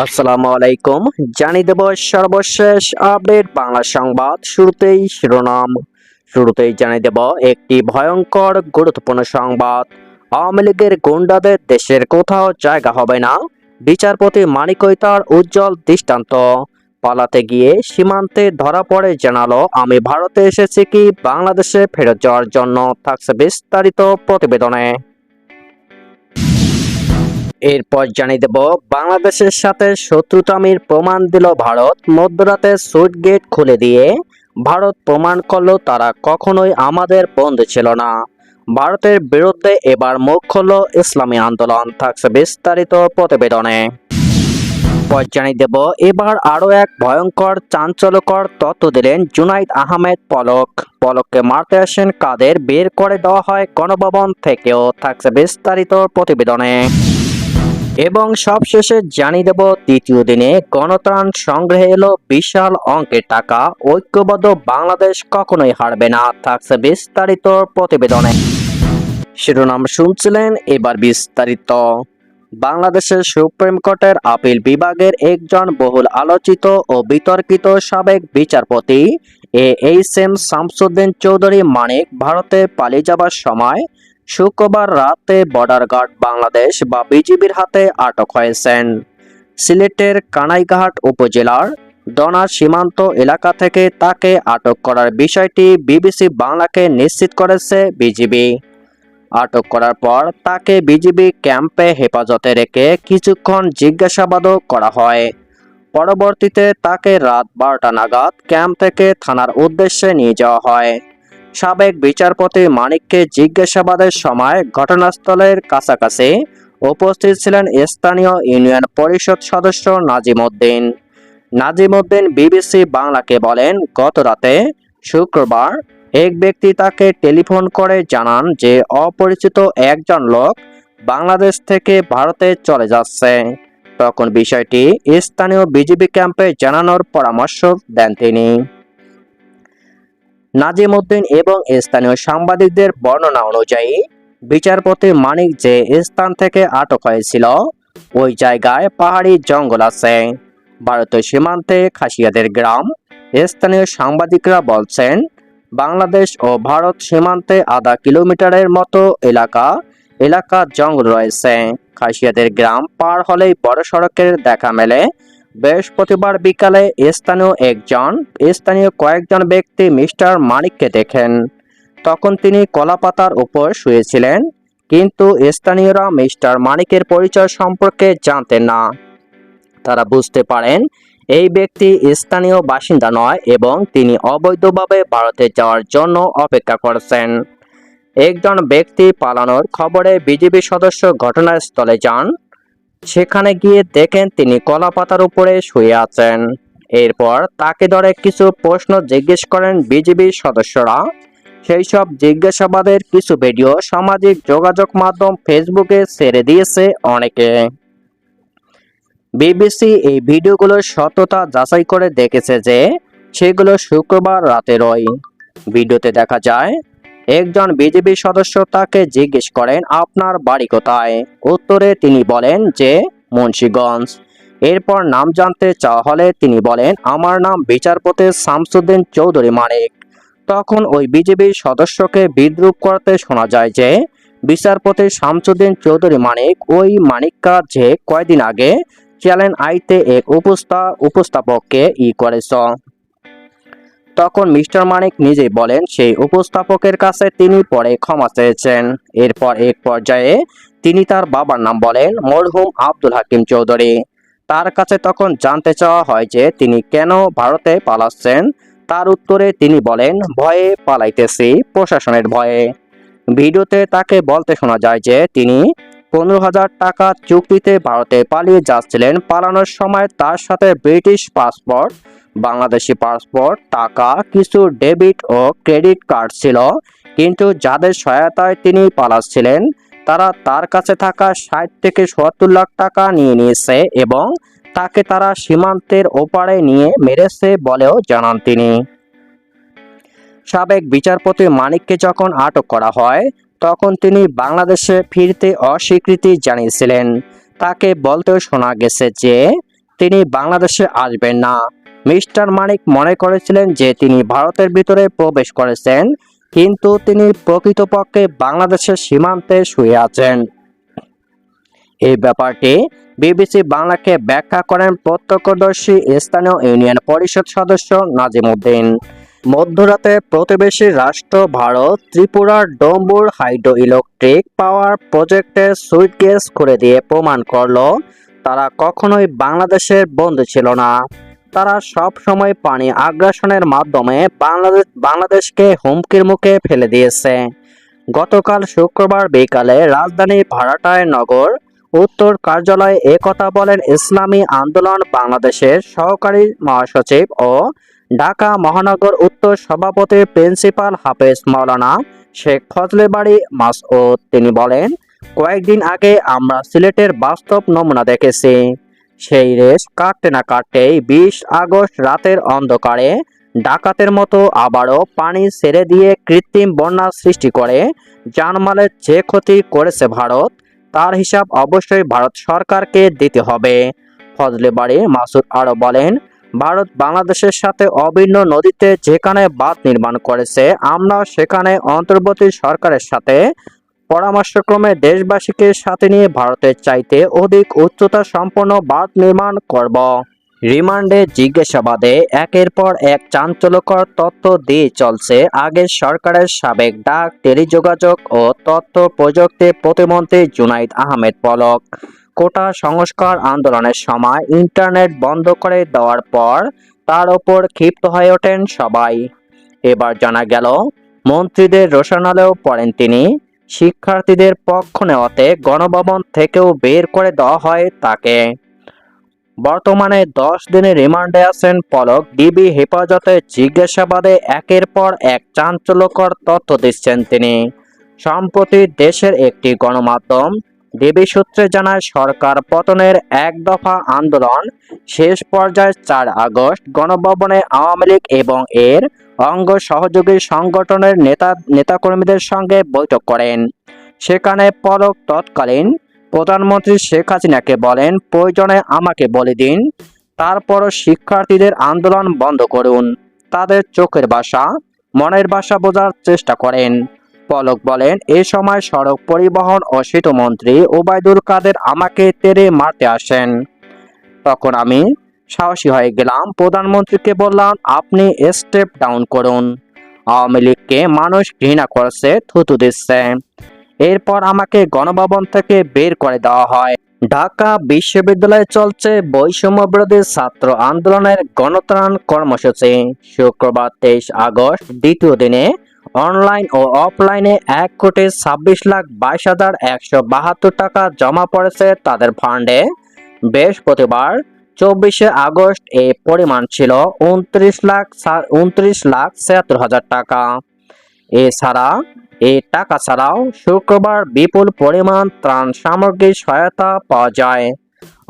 আসসালামু আলাইকুম। জানিয়ে দেব সর্বশেষ আপডেট বাংলা সংবাদ। শুরুতেই জানিয়ে দেব একটি ভয়ঙ্কর গুরুত্বপূর্ণ সংবাদ। আওয়ামী লীগের গুন্ডাদের দেশের কোথাও জায়গা হবে না, বিচারপতি মানিক কৈতার উজ্জ্বল দৃষ্টান্ত। পালাতে গিয়ে সীমান্তে ধরা পড়ে জানালো, আমি ভারতে এসেছি কি বাংলাদেশে ফেরত যাওয়ার জন্য। থাকছে বিস্তারিত প্রতিবেদনে। এরপর জানিয়ে দেব বাংলাদেশের সাথে শত্রুতামির প্রমাণ দিল ভারত। মধ্যরাতে সুইচ গেট খুলে দিয়ে ভারত প্রমাণ করলো তারা কখনোই আমাদের বন্ধু ছিল না। ভারতের বিরুদ্ধে এবার মুখ খুলল ইসলামী আন্দোলন। থাকছে বিস্তারিত প্রতিবেদনে। পর জানিয়ে দেব এবার আরো এক ভয়ঙ্কর চাঞ্চল্যকর তথ্য দিলেন জুনাইদ আহমেদ পলক। পলককে মারতে আসেন কাদের বের করে দেওয়া হয় গণভবন থেকেও। থাকছে বিস্তারিত প্রতিবেদনে। এবং সবশেষে জানিয়ে দেব তৃতীয় দিনে গণত্রাণ সংগ্রহে এলো বিশাল অঙ্কের টাকা। ঐক্যবদ্ধ বাংলাদেশ কখনোই হারবে না। থাকছে বিস্তারিত প্রতিবেদনে। শিরোনাম শুনছিলেন, এবার বিস্তারিত। বাংলাদেশের সুপ্রিম কোর্টের আপিল বিভাগের একজন বহুল আলোচিত ও বিতর্কিত সাবেক বিচারপতি এইচ এম শামসুদ্দিন চৌধুরী মানিক ভারতে পালিয়ে যাবার সময় শুক্রবার রাতে বর্ডার গার্ড বাংলাদেশ বা বিজিবির হাতে আটক হয়েছেন। সিলেটের কানাইঘাট উপজেলার দনা সীমান্ত এলাকা থেকে তাকে আটক করার বিষয়টি বিবিসি বাংলাকে নিশ্চিত করেছে বিজিবি। আটক করার পর তাকে বিজিবি ক্যাম্পে হেফাজতে রেখে কিছুক্ষণ জিজ্ঞাসাবাদও করা হয়। পরবর্তীতে তাকে রাত 12টা নাগাদ ক্যাম্প থেকে থানার উদ্দেশ্যে নিয়ে যাওয়া হয়। সাবেক বিচারপতি মানিককে জিজ্ঞাসাবাদের সময় ঘটনাস্থলের কাছাকাছি উপস্থিত ছিলেন স্থানীয় ইউনিয়ন পরিষদ সদস্য নাজিম উদ্দিন বিবিসি বাংলাকে বলেন, গত রাতে শুক্রবার এক ব্যক্তি তাকে টেলিফোন করে জানান যে অপরিচিত একজন লোক বাংলাদেশ থেকে ভারতে চলে যাচ্ছে। তখন বিষয়টি স্থানীয় বিজিবি ক্যাম্পে জানানোর পরামর্শ দেন তিনি। নাজিম উদ্দিন এবং স্থানীয় সাংবাদিকদের বর্ণনা অনুযায়ী বিচারপতি মানিক যে স্থান থেকে আটক হয়েছিল ওই জায়গায় পাহাড়ি জঙ্গল আছে, ভারতীয় সীমান্তে খাসিয়াদের গ্রাম। স্থানীয় সাংবাদিকরা বলছেন, বাংলাদেশ ও ভারত সীমান্তে আধা কিলোমিটারের মতো এলাকা জঙ্গল রয়েছে। খাসিয়াদের গ্রাম পার হলেই বড় সড়কের দেখা মেলে। বৃহস্পতিবার বিকালে স্থানীয় কয়েকজন ব্যক্তি মিস্টার মানিককে দেখেন। তখন তিনি কলাপাতার উপর শুয়েছিলেন, কিন্তু স্থানীয়রা মিস্টার মানিকের পরিচয় সম্পর্কে জানতেন না। তারা বুঝতে পারেন এই ব্যক্তি স্থানীয় বাসিন্দা নয় এবং তিনি অবৈধভাবে ভারতে যাওয়ার জন্য অপেক্ষা করছেন। একজন ব্যক্তি পালানোর খবরে বিজিবি সদস্য ঘটনাস্থলে যান। সেখানে গিয়ে দেখেন তিনি কলাপাতার উপরে শুয়ে আছেন। এরপর তাকে ধরে কিছু প্রশ্ন জিজ্ঞেস করেন বিজিবির সদস্যরা। সেই সব জিজ্ঞাসাবাদের কিছু ভিডিও সামাজিক যোগাযোগ মাধ্যম ফেসবুকে ছেড়ে দিয়েছে অনেকে। বিবিসি এই ভিডিওগুলোর সত্যতা যাচাই করে দেখেছে যে সেগুলো শুক্রবার রাতেরই। ভিডিওতে দেখা যায় একজন বিজিবি সদস্য তাকে জিজ্ঞেস করেন, আপনার বাড়ি কোথায়? উত্তরে তিনি বলেন যে মুন্সিগঞ্জ। এরপর নাম জানতে চাওয়া হলে তিনি বলেন, আমার নাম বিচারপতি শামসুদ্দিন চৌধুরী মানিক। তখন ওই বিজিবি সদস্যকে বিদ্রূপ করতে শোনা যায় যে বিচারপতি শামসুদ্দিন চৌধুরী মানিক ওই মানিককা যে কয়দিন আগে চ্যানেল আইতে এক উপস্থাপককে করেছ। তখন মিস্টার মানিক নিজেই বলেন সেই উপস্থাপকের কাছে তিনি পরে ক্ষমা চেয়েছেন। এরপর এক পর্যায়ে তিনি তার বাবার নাম বলেন, মরহুম আব্দুল হাকিম চৌধুরী। তার কাছে তখন জানতে চাওয়া হয় যে তিনি কেন ভারতে পালাচ্ছেন। তার উত্তরে তিনি বলেন, ভয়ে পালাইতেছি, প্রশাসনের ভয়ে। ভিডিওতে তাকে বলতে শোনা যায় যে তিনি 15,000 টাকা চুক্তিতে ভারতে পালিয়ে যাচ্ছিলেন। পালানোর সময় তার সাথে ব্রিটিশ পাসপোর্ট, বাংলাদেশি পাসপোর্ট, টাকা, কিছু ডেবিট ও ক্রেডিট কার্ড ছিল। কিন্তু যাদের সহায়তায় তিনি পালাচ্ছিলেন তারা তার কাছে থাকা 60 থেকে 70 লাখ টাকা নিয়ে নিয়েছে এবং তাকে তারা সীমান্তের ওপারে নিয়ে মেরেছে বলেও জানান তিনি। সাবেক বিচারপতি মানিককে যখন আটক করা হয় তখন তিনি বাংলাদেশে ফিরতে অস্বীকৃতি জানিয়েছিলেন। তাকে বলতেও শোনা গেছে যে তিনি বাংলাদেশে আসবেন না। মিস্টার মানিক মনে করেছিলেন যে তিনি ভারতের ভিতরে প্রবেশ করেছেন, কিন্তু তিনি প্রকৃতপক্ষে বাংলাদেশের সীমান্তে শুয়ে আছেন। এই ব্যাপারটি বিবিসি বাংলাকে ব্যাখ্যা করেন প্রত্যক্ষদর্শী স্থানীয় ইউনিয়ন পরিষদ সদস্য নাজিম উদ্দিন। মধ্যরাতে প্রতিবেশী রাষ্ট্র ভারত ত্রিপুরার ডম্বুর হাইড্রো ইলেকট্রিক পাওয়ার প্রজেক্টের সুইচ গেট খুলে দিয়ে প্রমাণ করল তারা কখনোই বাংলাদেশের বন্ধু ছিল না। তারা সব সময় পানি আগ্রাসনের মাধ্যমে বাংলাদেশকে হুমকির মুখে ফেলে দিয়েছে। গতকাল শুক্রবার বিকালে রাজধানী ভাড়াটায় নগর উত্তর কার্যালয়ে একথা বলেন ইসলামী আন্দোলন বাংলাদেশের সহকারী মহাসচিব ও ঢাকা মহানগর উত্তর সভাপতি প্রিন্সিপাল হাফেজ মাওলানা শেখ ফজলে বাড়ি মাসউদ। তিনি বলেন, কয়েকদিন আগে আমরা সিলেটের বাস্তব নমুনা দেখেছি। সেই রেশ কাটতে না কাটতেই 20 আগস্ট রাতের অন্ধকারে ডাকাতের মতো আবারও পানি ছেড়ে দিয়ে কৃত্রিম বন্যা সৃষ্টি করে জানমালের যে ক্ষতি করেছে ভারত, তার হিসাব অবশ্যই ভারত সরকারকে দিতে হবে। ফজলে বাড়ি মাসুদ আরও বলেন, ভারত বাংলাদেশের সাথে অভিন্ন নদীতে যেখানে বাঁধ নির্মাণ করেছে, আমরা সেখানে অন্তর্বর্তী সরকারের সাথে পরামর্শক্রমে দেশবাসীকে সাথে নিয়ে ভারতের চাইতে অধিক উচ্চতা সম্পন্ন বাঁধ নির্মাণ করব। রিমান্ডে জিজ্ঞাসাবাদে একের পর এক চাঞ্চল্যকর তথ্য দিয়ে চলছে আগের সরকারের সাবেক ডাক, টেলিযোগাযোগ ও তথ্য প্রযুক্তি প্রতিমন্ত্রী জুনাইদ আহমেদ পলক। কোটা সংস্কার আন্দোলনের সময় ইন্টারনেট বন্ধ করে দেওয়ার পর তার ওপর ক্ষিপ্ত হয়ে ওঠেন সবাই। এবার জানা গেল মন্ত্রীদের রোষানলেও পড়েন তিনি। শিক্ষার্থীদের পক্ষ নেওয়াতে গণভবন থেকেও বের করে দেওয়া হয় তাকে। বর্তমানে 10 দিনের রিমান্ডে আছেন পলক। ডিবি হেফাজতে জিজ্ঞাসাবাদে একের পর এক চাঞ্চল্যকর তথ্য দিচ্ছেন তিনি। সম্প্রতি দেশের একটি গণমাধ্যম ডিবি সূত্রে জানায়, সরকার পতনের এক দফা আন্দোলন শেষ পর্যায়ে 4 আগস্ট গণভবনে আওয়ামী লীগ এবং এর অঙ্গ সহযোগী সংগঠনের নেতাকর্মীদের সঙ্গে বৈঠক করেন। সেখানে পলক তৎকালীন প্রধানমন্ত্রী শেখ হাসিনাকে বলেন, প্রয়োজনে আমাকে বলে দিন, তারপরও শিক্ষার্থীদের আন্দোলন বন্ধ করুন। তাদের চোখের ভাষা, মনের ভাষা বোঝার চেষ্টা করেন। পলক বলেন, এ সময় সড়ক পরিবহন ও সেতুমন্ত্রী ওবায়দুল কাদের আমাকে তেড়ে মারতে আসেন। তখন আমি সাহসী হয়ে গেলাম, প্রধানমন্ত্রীকে বললাম, আপনি স্টেপ ডাউন করুন। আওয়ামী লীগকে মানুষ ঘৃণা করছে, থুতু দিচ্ছে। এরপর আমাকে গণভবন থেকে বের করে দেওয়া হয়। ঢাকা বিশ্ববিদ্যালয়ে চলছে বৈষম্য বিরোধী ছাত্র আন্দোলনের গণত্রাণ কর্মসূচি। শুক্রবার 23 আগস্ট দ্বিতীয় দিনে অনলাইন ও অফলাইনে 1,26,22,172 টাকা জমা পড়েছে তাদের ফান্ডে। বৃহস্পতিবার 24 আগস্ট এই পরিমাণ ছিল 29,76,000 টাকা। এছাড়া এই টাকা ছাড়াও শুক্রবার বিপুল পরিমাণ ত্রাণ সামগ্রী সহায়তা পাওয়া যায়।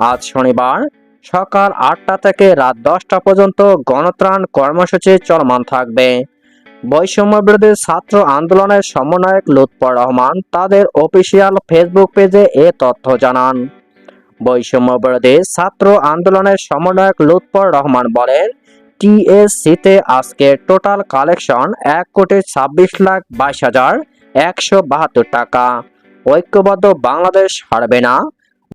আজ শনিবার সকাল 8টা থেকে রাত 10টা পর্যন্ত গণত্রাণ কর্মসূচি চলমান থাকবে। বৈষম্য বিরোধী ছাত্র আন্দোলনের সমন্বয়ক লুৎফর রহমান তাদের অফিসিয়াল ফেসবুক পেজে এ তথ্য জানান। বৈষম্য বিরোধী ছাত্র আন্দোলনের সমন্বয়ক লুৎফর রহমান বলেন, টিএসসিতে আজকে টোটাল কালেকশন 1,26,22,172 টাকা। ঐক্যবদ্ধ বাংলাদেশ হারবে না।